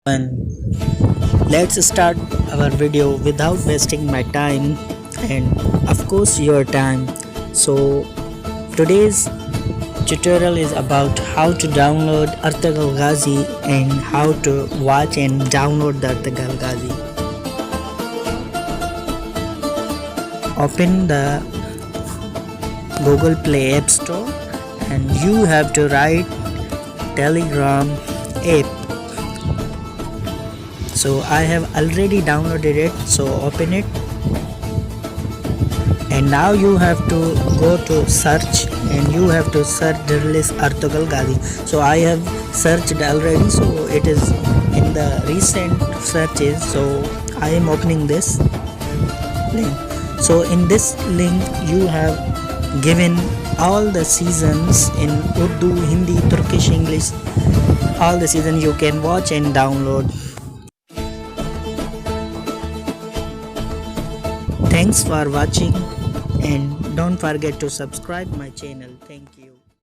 And let's start our video without wasting my time and of course your time. So today's tutorial is about how to download Ertugrul Ghazi and how to watch and download the Ertugrul Ghazi. Open the Google Play App Store and you have to write Telegram app. So I have already downloaded it, so open it, and now you have to go to search and you have to search the release Ertugrul Ghazi. So I have searched already, so it is in the recent searches. So I am opening this link. So in this link you have given all the seasons in Urdu, Hindi, Turkish, English. All the seasons you can watch and download. Thanks for watching and don't forget to subscribe my channel. Thank you.